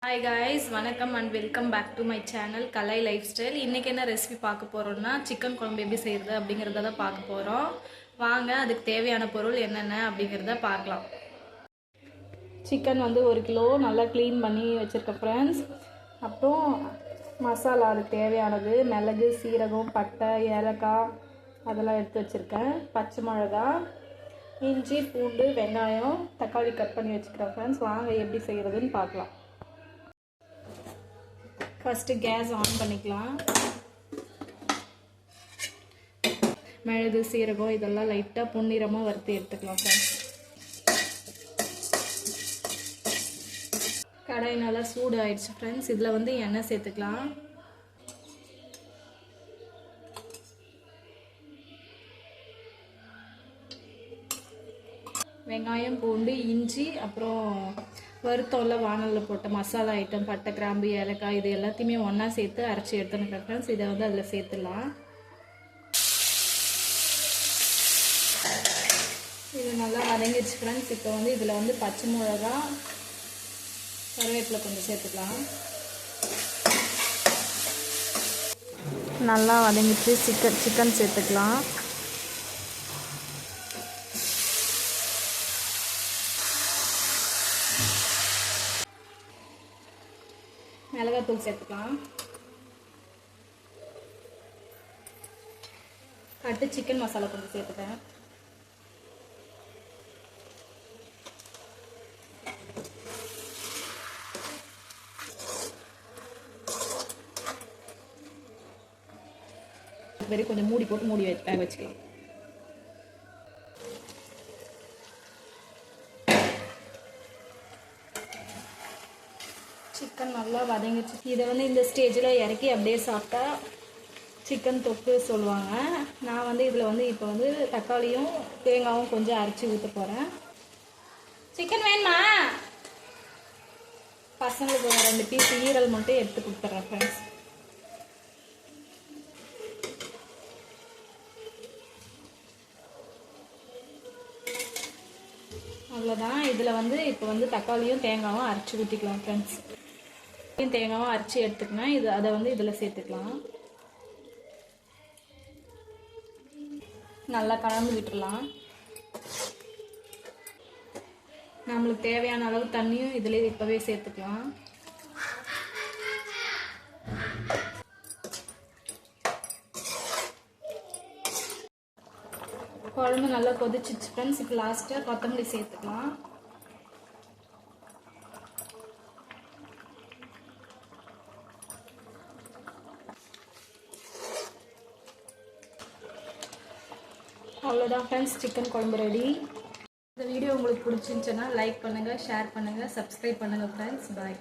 Hi guys, வணக்கம் and welcome back to my channel Kalai life style. இன்னைக்கு என்ன recipe பார்க்க போறோம்னா சிக்கன் குழம்பு எப்படி செய்யறது அப்படிங்கறத தான் பார்க்க போறோம். வாங்க அதுக்கு தேவையான பொருள் என்னென்ன அப்படிங்கறத பார்க்கலாம். சிக்கன் வந்து 1 கிலோ நல்லா க்ளீன் பண்ணி வச்சிருக்கேன் फ्रेंड्स. அப்புறம் மசாலா அதுக்கு தேவையானது மிளகு, சீரகம், பட்டை, ஏலக்காய் அதெல்லாம் எடுத்து வச்சிருக்கேன். பச்சை மிளகாய், இஞ்சி, பூண்டு, வெங்காயம், தக்காளி கட் பண்ணி வச்சுக்கிறேன் फ्रेंड्स. வாங்க எப்படி செய்யறதுன்னு பார்க்கலாம். ஃபர்ஸ்ட் கேஸ் ஆன் பண்ணிக்கலாம். மிளகு, சீரகம் இதெல்லாம் லைட்டா பொன்னிறமா வறுத்து எடுத்துக்கலாம் फ्रेंड्स. கடாய் நல்லா சூடு ஆயிடுச்சு फ्रेंड्स. இதுல வந்து எண்ணெய் சேர்த்துக்கலாம். வெங்காயம், பூண்டு, இஞ்சி அப்புறம் வறுத்தோல்ல வானலில் போட்ட மசாலா ஐட்டம் பட்டை, கிராம்பு, ஏலக்காய் இது எல்லாத்தையுமே ஒன்றா சேர்த்து அரைச்சி எடுத்துன்னு ஃப்ரெண்ட்ஸ். இதை வந்து அதில் சேர்த்துடலாம். இது நல்லா வதங்கிடுச்சு ஃப்ரெண்ட்ஸ். இப்போ வந்து இதில் வந்து பச்சை மிளகா, கருவேப்பிலை கொஞ்சம் சேர்த்துக்கலாம். நல்லா வதங்கிடுச்சு. சிக்கன் சேர்த்துக்கலாம். மிளகாத்தூள் சேர்த்துக்கலாம். அடுத்து சிக்கன் மசாலா கொஞ்சம் சேர்த்துட்டேன். வெறும் கொஞ்சம் மூடி போட்டு வேக வச்சுக்கலாம். சிக்கன் நல்லா வதங்கிச்சு. இதை வந்து இந்த ஸ்டேஜில் இறக்கி அப்படியே சாப்பிட்டா சிக்கன் தொக்கு சொல்லுவாங்க. நான் வந்து இதில் வந்து இப்போ வந்து தக்காளியும் தேங்காயும் கொஞ்சம் அரைச்சி ஊற்ற போகிறேன். சிக்கன் வேணுமா? பசங்களுக்கு 2 பீஸ் ஈரல் மட்டும் எடுத்து கொடுத்துட்றேன் ஃப்ரெண்ட்ஸ். அவ்வளோதான். இதில் வந்து இப்போ வந்து தக்காளியும் தேங்காயும் அரைச்சி ஊற்றிக்கலாம் ஃப்ரெண்ட்ஸ். தேங்காவும் அரைச்சி எடுத்துக்கணும். அதை வந்து இதில் சேர்த்துக்கலாம். நல்லா கலந்து விட்டுடலாம். நம்மளுக்கு தேவையான அளவு தண்ணியும் இதில் இப்போவே சேர்த்துக்கலாம். குழம்பு நல்லா கொதிச்சிச்சு ஃப்ரெண்ட்ஸ். இப்போ லாஸ்ட்டாக கொத்தமல்லி சேர்த்துக்கலாம். அவ்வளோதான் ஃப்ரெண்ட்ஸ், சிக்கன் குழம்பு ரெடி. இந்த வீடியோ உங்களுக்கு பிடிச்சிருந்துச்சுன்னா லைக் பண்ணுங்கள், ஷேர் பண்ணுங்கள், சப்ஸ்கிரைப் பண்ணுங்கள் ஃப்ரெண்ட்ஸ். பாய்.